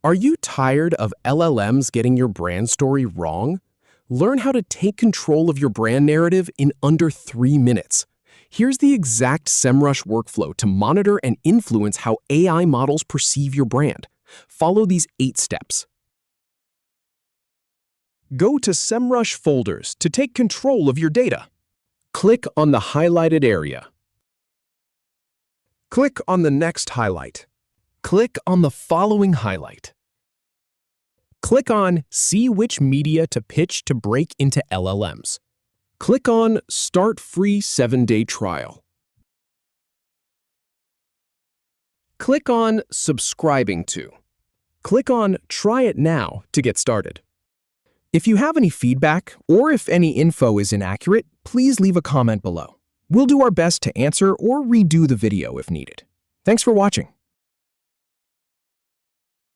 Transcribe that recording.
Are you tired of LLMs getting your brand story wrong? Learn how to take control of your brand narrative in under 3 minutes. Here's the exact Semrush workflow to monitor and influence how AI models perceive your brand. Follow these 8 steps. Go to Semrush folders to take control of your data. Click on the highlighted area. Click on the next highlight. Click on the following highlight. Click on See which media to pitch to break into LLMs. Click on Start Free 7-Day Trial. Click on Subscribing to. Click on Try It Now to get started. If you have any feedback or if any info is inaccurate, please leave a comment below. We'll do our best to answer or redo the video if needed. Thanks for watching.